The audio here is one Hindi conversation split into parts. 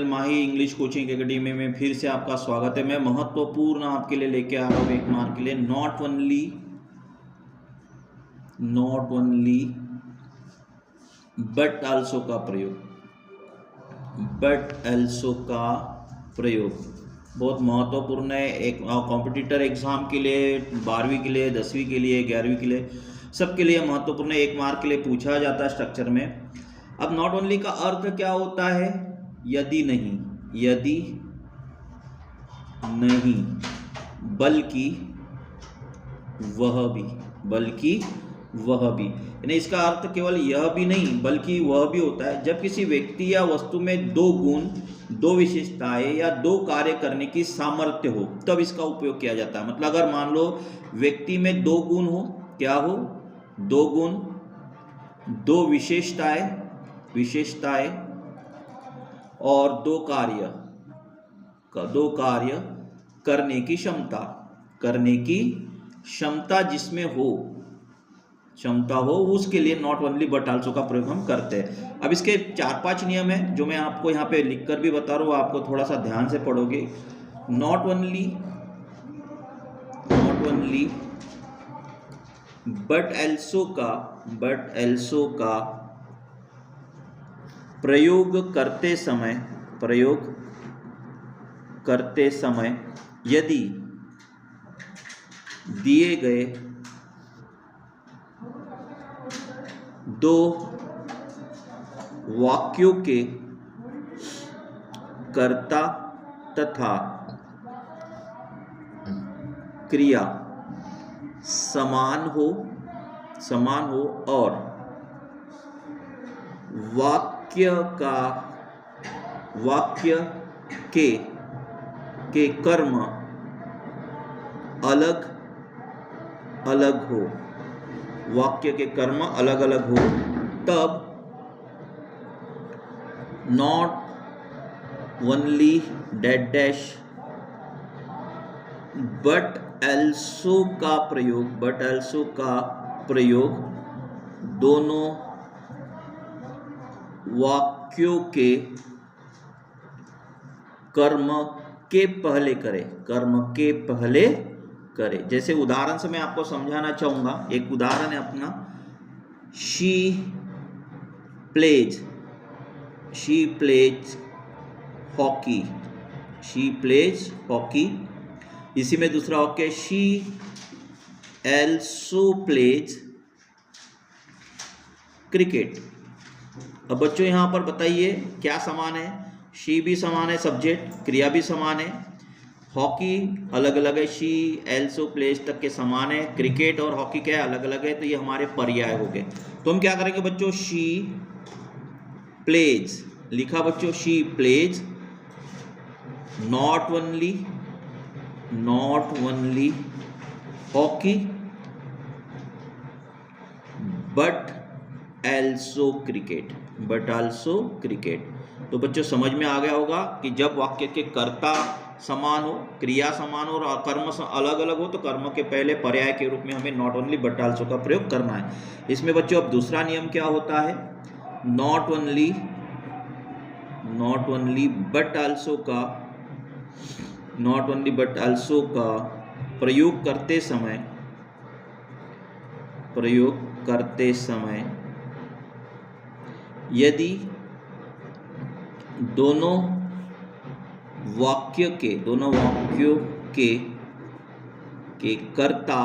चैनल माही इंग्लिश कोचिंग एकेडमी में फिर से आपका स्वागत है। मैं महत्वपूर्ण आपके लिए लेके आ रहा हूँ एक मार्क के लिए नॉट ओनली बट आल्सो का प्रयोग बहुत महत्वपूर्ण है। एक कॉम्पिटिटर एग्जाम के लिए, 12वीं के लिए, 10वीं के लिए, 11वीं के लिए, सबके लिए महत्वपूर्ण है। एक मार्क के लिए पूछा जाता है स्ट्रक्चर में। अब नॉट ओनली का अर्थ क्या होता है? यदि नहीं, बल्कि वह भी, यानी इसका अर्थ केवल यह भी नहीं बल्कि वह भी होता है। जब किसी व्यक्ति या वस्तु में दो गुण, दो विशेषताएं या दो कार्य करने की सामर्थ्य हो, तब इसका उपयोग किया जाता है। मतलब अगर मान लो व्यक्ति में दो गुण हो, क्या हो? दो गुण, दो विशेषताएं और दो कार्य करने की क्षमता जिसमें क्षमता हो, उसके लिए नॉट ओनली बट आल्सो का प्रयोग हम करते हैं। अब इसके 4-5 नियम हैं जो मैं आपको यहाँ पे लिखकर भी बता रहा हूँ, आपको थोड़ा सा ध्यान से पढ़ोगे। नॉट ओनली बट एल्सो का प्रयोग करते समय यदि दिए गए दो वाक्यों के कर्ता तथा क्रिया समान हो और वाक्य के कर्म अलग अलग हो, तब not only dash but also का प्रयोग दोनों वाक्यों के कर्म के पहले करे। जैसे उदाहरण से मैं आपको समझाना चाहूंगा। एक उदाहरण है अपना, शी प्लेज हॉकी। इसी में दूसरा वाक्य, शी एल्सो प्लेज क्रिकेट। अब बच्चों यहाँ पर बताइए क्या समान है? शी भी समान है, सब्जेक्ट, क्रिया भी समान है। हॉकी अलग अलग है, शी एल्सो प्लेज तक के समान है। क्रिकेट और हॉकी क्या है? अलग अलग है। तो ये हमारे पर्याय हो गए। तो हम क्या करेंगे बच्चों? शी प्लेज लिखा बच्चों, she plays not only hockey but also cricket. तो बच्चों समझ में आ गया होगा कि जब वाक्य के कर्ता समान हो, क्रिया समान हो और कर्म अलग अलग हो, तो कर्म के पहले पर्याय के रूप में हमें नॉट ओनली बट आल्सो का प्रयोग करना है। इसमें बच्चों अब दूसरा नियम क्या होता है? नॉट ओनली बट आल्सो का प्रयोग करते समय यदि दोनों वाक्यों के कर्ता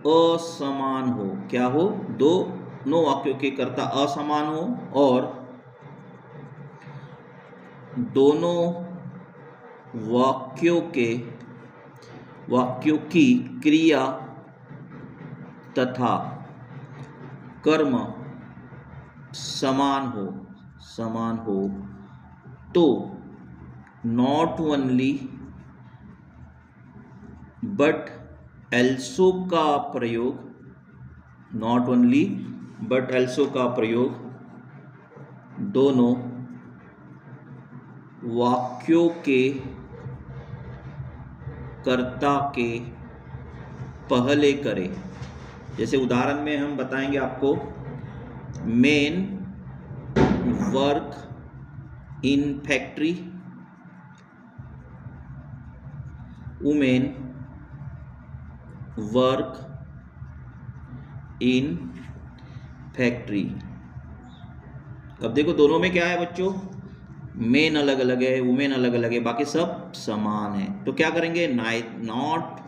असमान हो। क्या हो? दोनों वाक्यों के कर्ता असमान हो और दोनों वाक्यों की क्रिया तथा कर्म समान हो, तो नॉट ओनली बट एल्सो का प्रयोग दोनों वाक्यों के कर्ता के पहले करे। जैसे उदाहरण में हम बताएंगे आपको, main work in factory, women work in factory. अब देखो दोनों में क्या है बच्चों, मेन अलग अलग है, वुमेन अलग अलग है, बाकी सब समान है। तो क्या करेंगे, not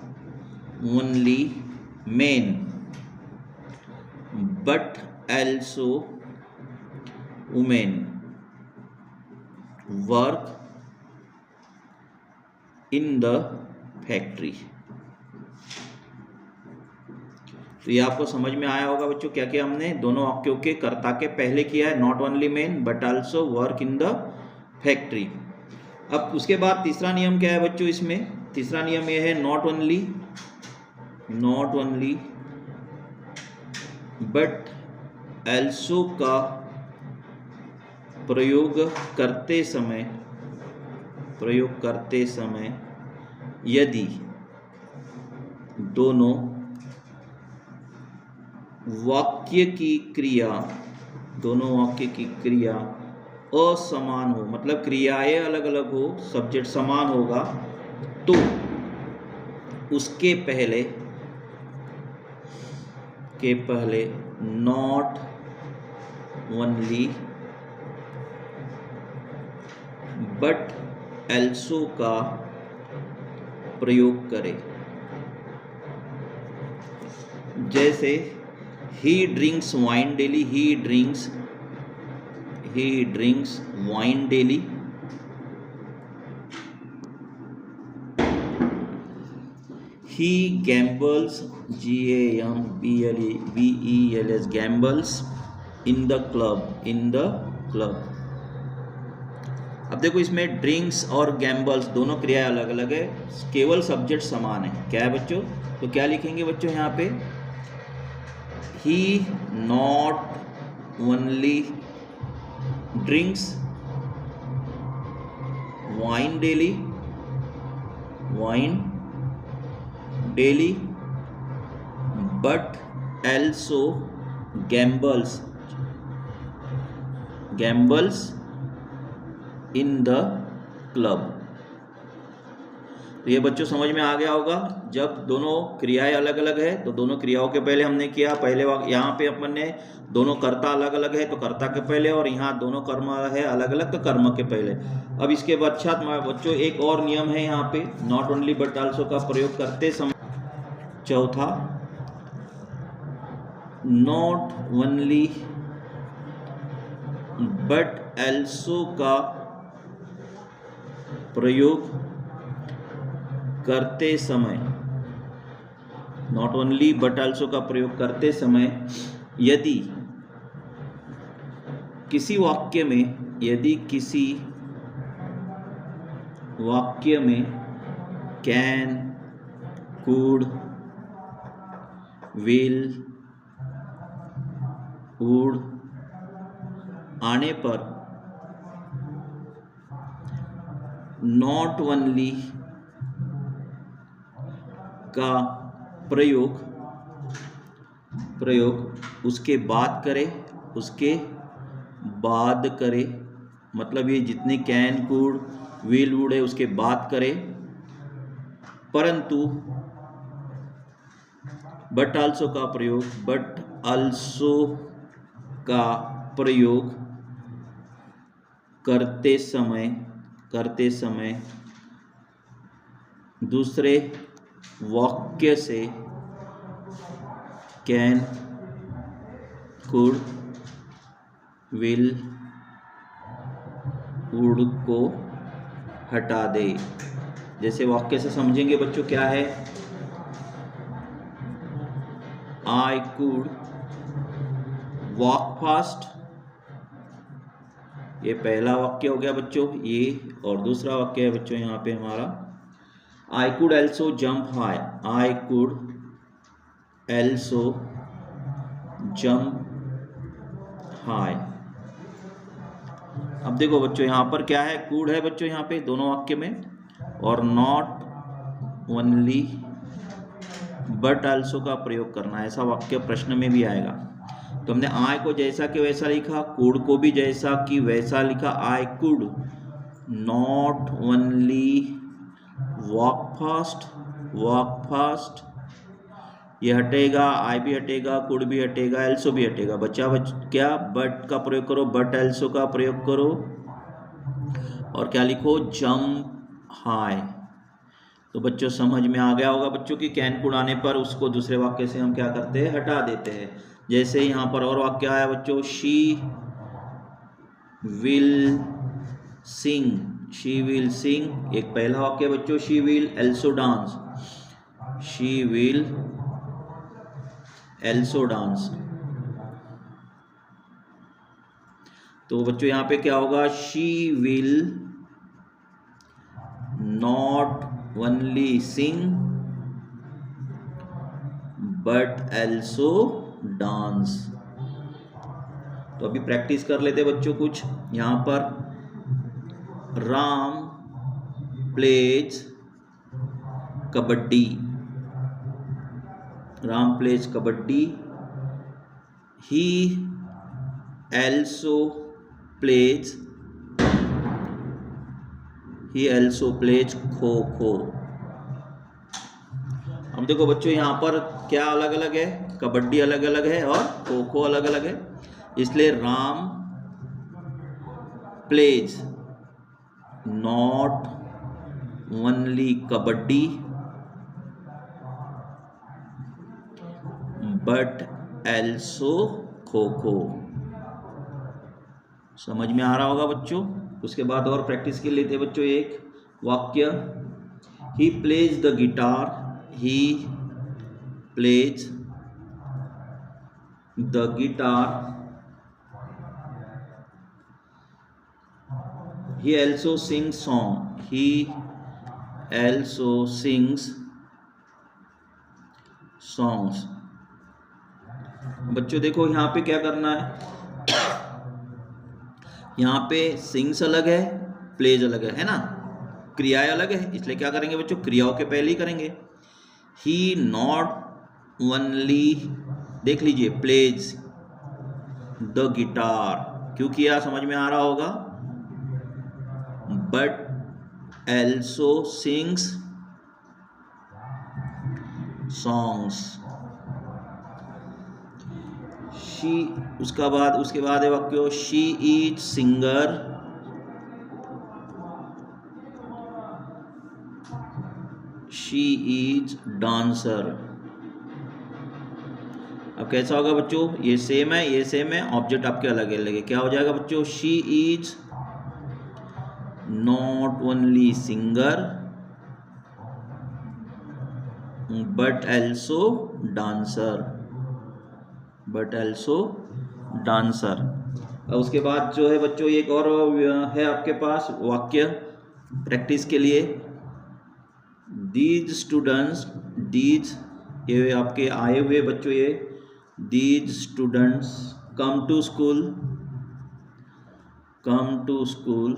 only men but also women work in the factory। तो ये आपको समझ में आया होगा बच्चों, क्या क्या हमने दोनों वाक्यों के कर्ता के पहले किया है, not only men but also work in the factory. अब उसके बाद तीसरा नियम क्या है बच्चों, इसमें तीसरा नियम ये है, नॉट ओनली बट also का प्रयोग करते समय यदि दोनों वाक्य की क्रिया असमान हो, मतलब क्रियाएं अलग अलग हो, सब्जेक्ट समान होगा, तो उसके पहले नॉट ओनली बट also का प्रयोग करें। जैसे he drinks wine daily, he drinks wine daily। he gambles, GAMBLES gambles in the club। अब देखो इसमें ड्रिंक्स और गैम्बल्स दोनों क्रिया अलग अलग है, केवल सब्जेक्ट समान है। क्या है बच्चों, तो क्या लिखेंगे बच्चों यहाँ पे, he not only drinks wine daily but also gambles in the club. तो ये बच्चों समझ में आ गया होगा, जब दोनों क्रियाएं अलग अलग है तो दोनों क्रियाओं के पहले हमने किया, पहले यहाँ पे अपन ने दोनों कर्ता अलग अलग है तो कर्ता के पहले, और यहाँ दोनों कर्म है अलग अलग तो कर्म के पहले। अब इसके पश्चात बच्चों एक और नियम है यहाँ पे, नॉट ओनली बट आल्सो का प्रयोग करते समय, चौथा, नॉट ओनली बट also का प्रयोग करते समय, नॉट ओनली बट also का प्रयोग करते समय यदि किसी वाक्य में कैन, कुड, विल, वुड आने पर नॉट ओनली का प्रयोग उसके बाद करे, मतलब ये जितने कैन, कुड, विल, वुड है उसके बाद करे, परंतु बट आल्सो का प्रयोग करते समय दूसरे वाक्य से कैन, कुड, विल, वुड को हटा दे। जैसे वाक्य से समझेंगे बच्चों, क्या है, आई कुड वॉक फास्ट, ये पहला वाक्य हो गया बच्चों ये, और दूसरा वाक्य है बच्चों यहाँ पे हमारा, I could also jump high, I could also jump high. अब देखो बच्चों यहाँ पर क्या है, कुड है बच्चों यहाँ पे दोनों वाक्य में, और नॉट ओनली बट आल्सो का प्रयोग करना है, ऐसा वाक्य प्रश्न में भी आएगा। तो हमने आई को जैसा कि वैसा लिखा, कुड को भी जैसा कि वैसा लिखा, I could not only walk fast, ये हटेगा, आई भी हटेगा, कुड भी हटेगा, एल्सो भी हटेगा, बचा क्या, बट का प्रयोग करो, बट एल्सो का प्रयोग करो, और क्या लिखो, जंप हाई। तो बच्चों समझ में आ गया होगा बच्चों की कैन कुड आने पर उसको दूसरे वाक्य से हम क्या करते हैं, हटा देते हैं। जैसे यहाँ पर और वाक्य आया बच्चों, शी विल सिंग, एक पहला वाक्य बच्चों, she will also dance, she will also dance. तो बच्चों यहाँ पे क्या होगा, she will not only sing but also dance. तो अभी प्रैक्टिस कर लेते बच्चों कुछ। यहाँ पर राम प्लेज कबड्डी, राम प्लेज कबड्डी, ही एल्सो प्लेज खो खो। अब देखो बच्चों यहाँ पर क्या अलग अलग है, कबड्डी अलग अलग है और खो खो अलग अलग है, इसलिए Ram plays not only kabaddi but also kho kho. समझ में आ रहा होगा बच्चों। उसके बाद और प्रैक्टिस के लिए थे बच्चों एक वाक्य, he plays the guitar, he plays the guitar, he also sings song, he also sings songs। बच्चों देखो यहाँ पे क्या करना है, यहाँ पे सिंग्स अलग है, प्लेज अलग है ना, क्रियाएं अलग है, इसलिए क्या करेंगे बच्चों, क्रियाओं के पहले ही करेंगे। ही नॉट ओनली, देख लीजिए, प्लेज द गिटार, क्यों किया समझ में आ रहा होगा, but also sings songs. She, उसके बाद है वाक्य, she is singer, she is dancer. अब कैसा होगा बच्चों, ये सेम है, ये सेम है, ऑब्जेक्ट आपके अलग अलग है, क्या हो जाएगा बच्चों, she is not only singer but also dancer, but also dancer. उसके बाद जो है बच्चों एक और है आपके पास वाक्य प्रैक्टिस के लिए, दीज स्टूडेंट्स, दीज ये आपके आए हुए बच्चों, ये these students come to school, come to school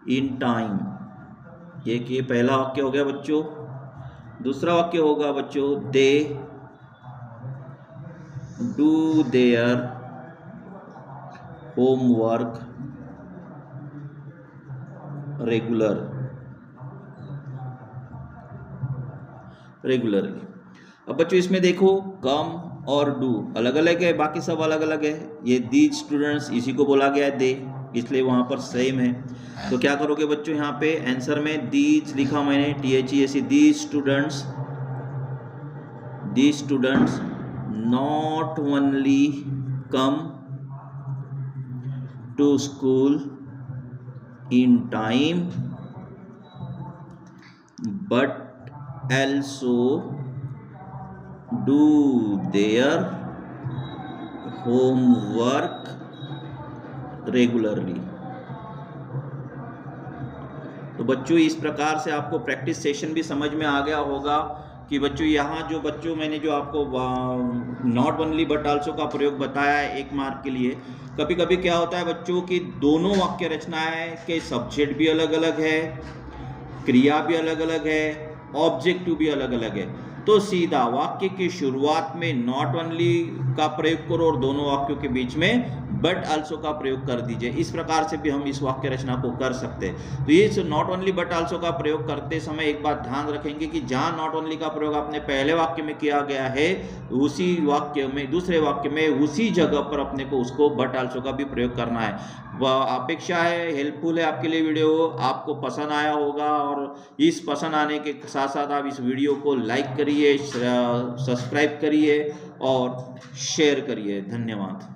in time. ये पहला वाक्य हो गया बच्चों। दूसरा वाक्य होगा बच्चों, they do their homework regularly. अब बच्चों इसमें देखो कम और डू अलग अलग है, बाकी सब अलग अलग है। ये दीज स्टूडेंट्स इसी को बोला गया है दे, इसलिए वहाँ पर सेम है। तो क्या करोगे बच्चों, यहाँ पे आंसर में दीज लिखा मैंने, THEC, these students not only come to school in time but also do their homework regularly। तो बच्चों इस प्रकार से आपको प्रैक्टिस सेशन भी समझ में आ गया होगा कि बच्चों यहाँ जो बच्चों मैंने जो आपको नॉट ओनली बट आल्सो का प्रयोग बताया है 1 मार्क के लिए। कभी कभी क्या होता है बच्चों कि दोनों वाक्य रचनाएं के सब्जेक्ट भी अलग अलग है, क्रिया भी अलग अलग है, ऑब्जेक्टिव भी अलग अलग है। तो सीधा वाक्य की शुरुआत में नॉट ओनली का प्रयोग करो और दोनों वाक्यों के बीच में बट आल्सो का प्रयोग कर दीजिए। इस प्रकार से भी हम इस वाक्य रचना को कर सकते हैं। तो ये नॉट ओनली बट आल्सो का प्रयोग करते समय एक बात ध्यान रखेंगे कि जहां नॉट ओनली का प्रयोग आपने पहले वाक्य में किया गया है, उसी वाक्य में दूसरे वाक्य में उसी जगह पर अपने को उसको बट आल्सो का भी प्रयोग करना है। वह अपेक्षा है हेल्पफुल है आपके लिए वीडियो, आपको पसंद आया होगा और इस पसंद आने के साथ साथ आप इस वीडियो को लाइक करिए, सब्सक्राइब करिए और शेयर करिए। धन्यवाद।